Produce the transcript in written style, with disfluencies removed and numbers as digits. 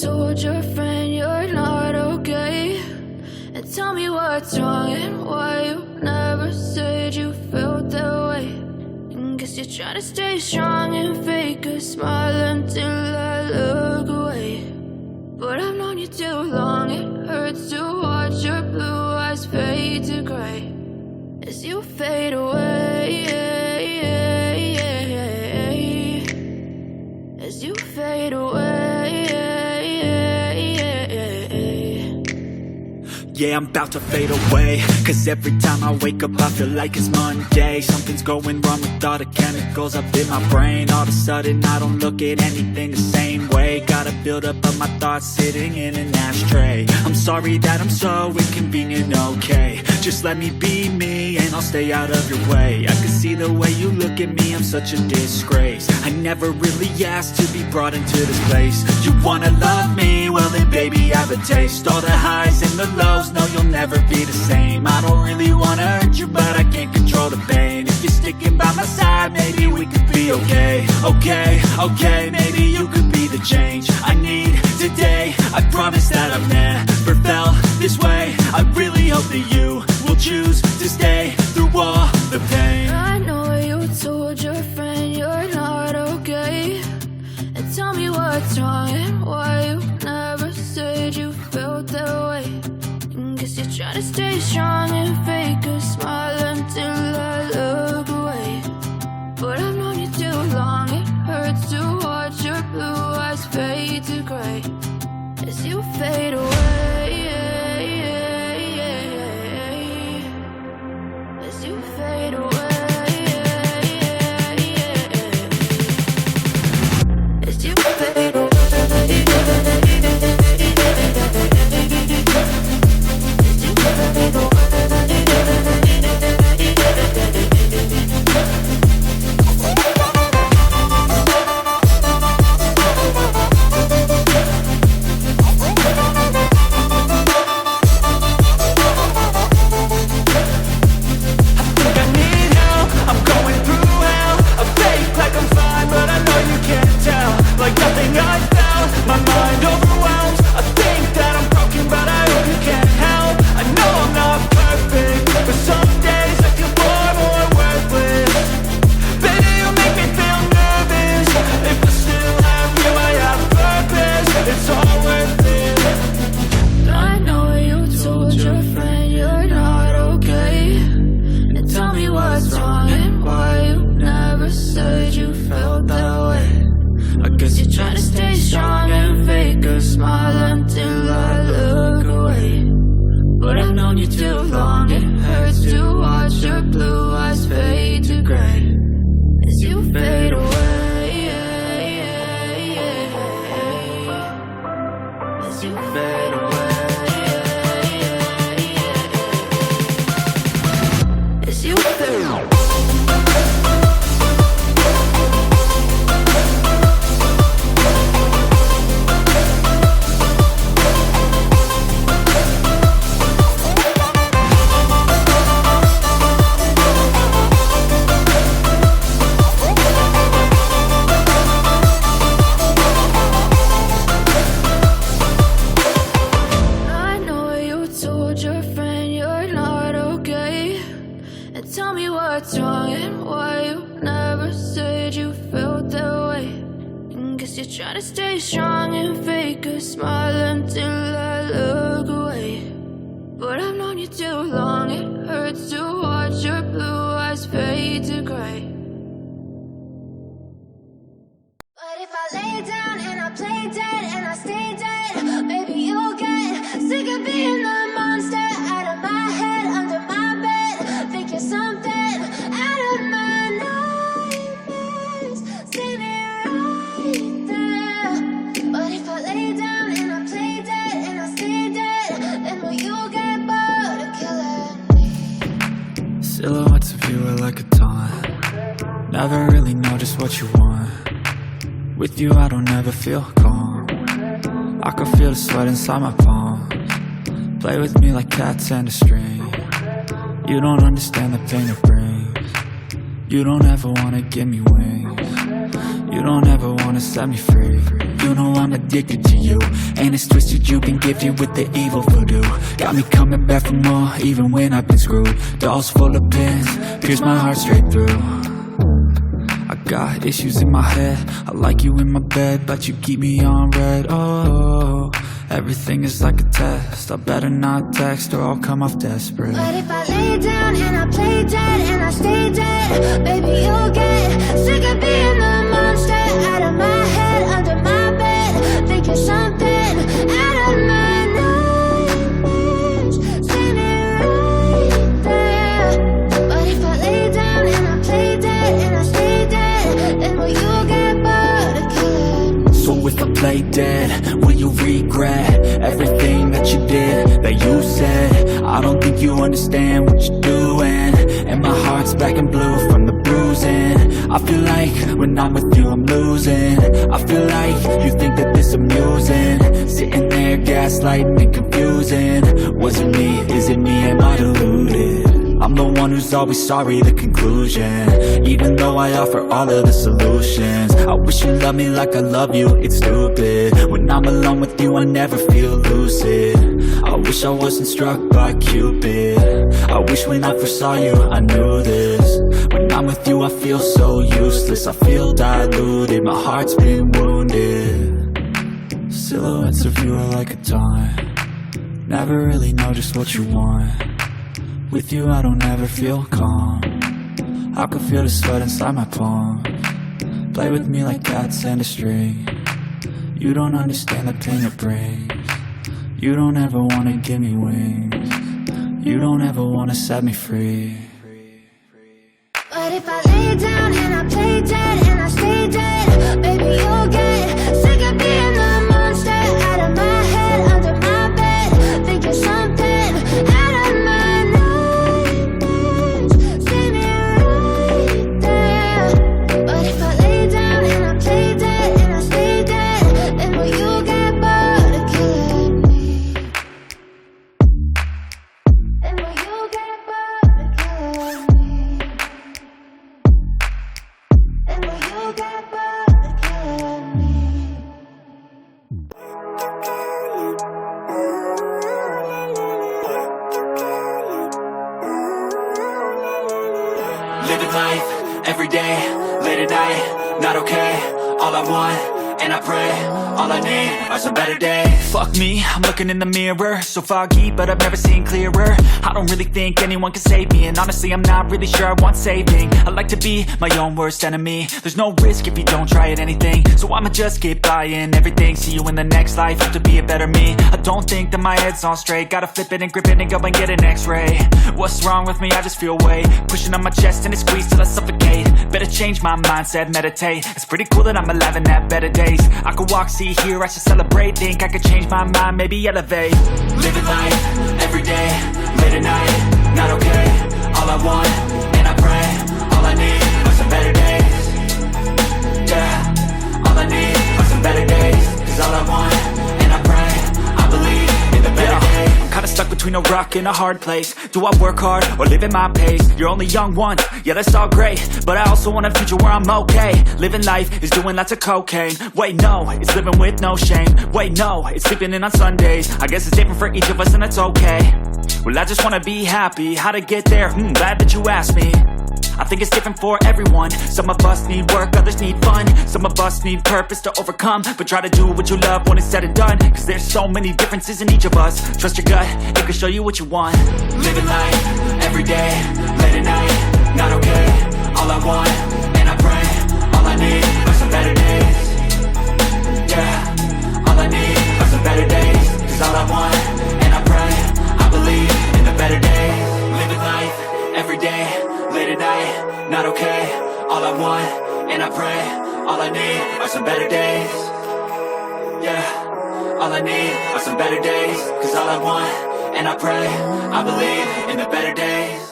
told your friend you're not okay, and tell me what's wrong and why you never said you felt that way. And guess you're trying to stay strong and fake a smile until I look away. But I've known you too long, it hurts to watch your blue eyes fade to gray as you fade away, as you fade away. Yeah, I'm about to fade away, cause every time I wake up I feel like it's Monday. Something's going wrong with all the chemicals up in my brain. All of a sudden I don't look at anything the same way. Got a buildup of my thoughts sitting in an ashtray. I'm sorry that I'm so inconvenient, okay. Just let me be me and I'll stay out of your way. I can see the way you look at me, I'm such a disgrace. I never really asked to be brought into this place. You wanna love me? Well then baby I have a taste. All the highs and the lows, no you'll never be the same. I don't really wanna hurt you but I can't control the pain. If you're sticking by my side maybe we could be okay. Okay, maybe you could be the change I need today. I promise that I've never felt this way. I really hope that you will choose to stay through all the pain. I know you told your friend you're not okay, and tell me what's wrong and why you never said you felt that way. And guess you're trying to stay strong and fake a smile until I look away. But I've known you too long, it hurts to watch your blue eyes fade to gray as you fade away, as you fade away, as you fade away. Silhouettes of you are like a taunt. Never really know just what you want. With you I don't ever feel calm. I can feel the sweat inside my palms. Play with me like cats and a string. You don't understand the pain it brings. You don't ever wanna give me wings. You don't ever wanna set me free. You know I'm addicted to you, and it's twisted, you've been gifted with the evil voodoo. Got me coming back for more, even when I've been screwed. Dolls full of pins, pierce my heart straight through. I got issues in my head, I like you in my bed, but you keep me on red. Oh, everything is like a test, I better not text or I'll come off desperate. But if I lay down and I play dead and I stay dead, baby, you'll get sick of being the monster out of my head, under my bed, thinking something out of my nightmares, standing right there. But if I lay down and I play dead and I stay dead, then will you get bored of killing? So if I play dead, will you regret everything that you did, that you said? I don't think you understand what you're doing, and my heart's black and blue from the bruising. I feel like when I'm with you I'm losing. I feel like you think that this amusing, sitting there gaslighting and confusing. Was it me? Is it me? Am I deluded? I'm the one who's always sorry, the conclusion, even though I offer all of the solutions. I wish you loved me like I love you, it's stupid. When I'm alone with you I never feel lucid. I wish I wasn't struck by Cupid. I wish when I first saw you I knew this. When I'm with you I feel so useless, I feel diluted, my heart's been wounded. Silhouettes of you are like a taunt, never really know just what you want. With you I don't ever feel calm, I can feel the sweat inside my palm. Play with me like cats and a string, you don't understand the pain it brings. You don't ever wanna give me wings, you don't ever wanna set me free. But if I lay down and I play dead and I stay dead, baby, you'll get sick of being the monster out of my head, under my bed, thinking something out of my nightmares, standing right there. But if I lay down and I play dead and I stay dead, then will you get bored of killing me? Then will you get bored of killing me? And will you get bored of killing me? Living life, every day, late at night, not okay. All I want, and I pray, all I need are some better days. Fuck me, I'm looking in the mirror, so foggy, but I've never seen clearer. I don't really think anyone can save me, and honestly I'm not really sure I want saving. I like to be my own worst enemy, there's no risk if you don't try at anything. So I'ma just keep buying everything, see you in the next life, have to be a better me. I don't think that my head's on straight, gotta flip it and grip it and go and get an x-ray. What's wrong with me? I just feel weight pushing on my chest and it squeezes till I suffocate. Better change my mindset, meditate. It's pretty cool that I'm alive and have better days. I could walk, see, hear, I should celebrate. Think I could change my mind, maybe elevate. Living life, every day, late at night, not okay. All I want, and I pray, all I need are some better days. Yeah, all I need are some better days. Cause all I want, and I pray, I believe in the better days. I'm kinda stuck between a rock and a hard place. Do I work hard or live at my pace? You're only young once, yeah that's all great, but I also want a future where I'm okay. Living life is doing lots of cocaine. Wait no, it's living with no shame. Wait no, it's sleeping in on Sundays. I guess it's different for each of us and that's okay. Well I just wanna be happy, how to get there? Glad that you asked me. I think it's different for everyone. Some of us need work, others need fun. Some of us need purpose to overcome. But try to do what you love when it's said and done. Cause there's so many differences in each of us. Trust your gut, it can show you what you want. Living life, every day, late at night, not okay. All I want, and I pray, all I need are some better days. Yeah, all I need are some better days. Cause all I want, and I pray, I believe in the better days. Living life, every day, late at night, not okay. All I want, and I pray, all I need are some better days. Yeah, all I need are some better days. Cause all I want, and I pray, I believe in the better days.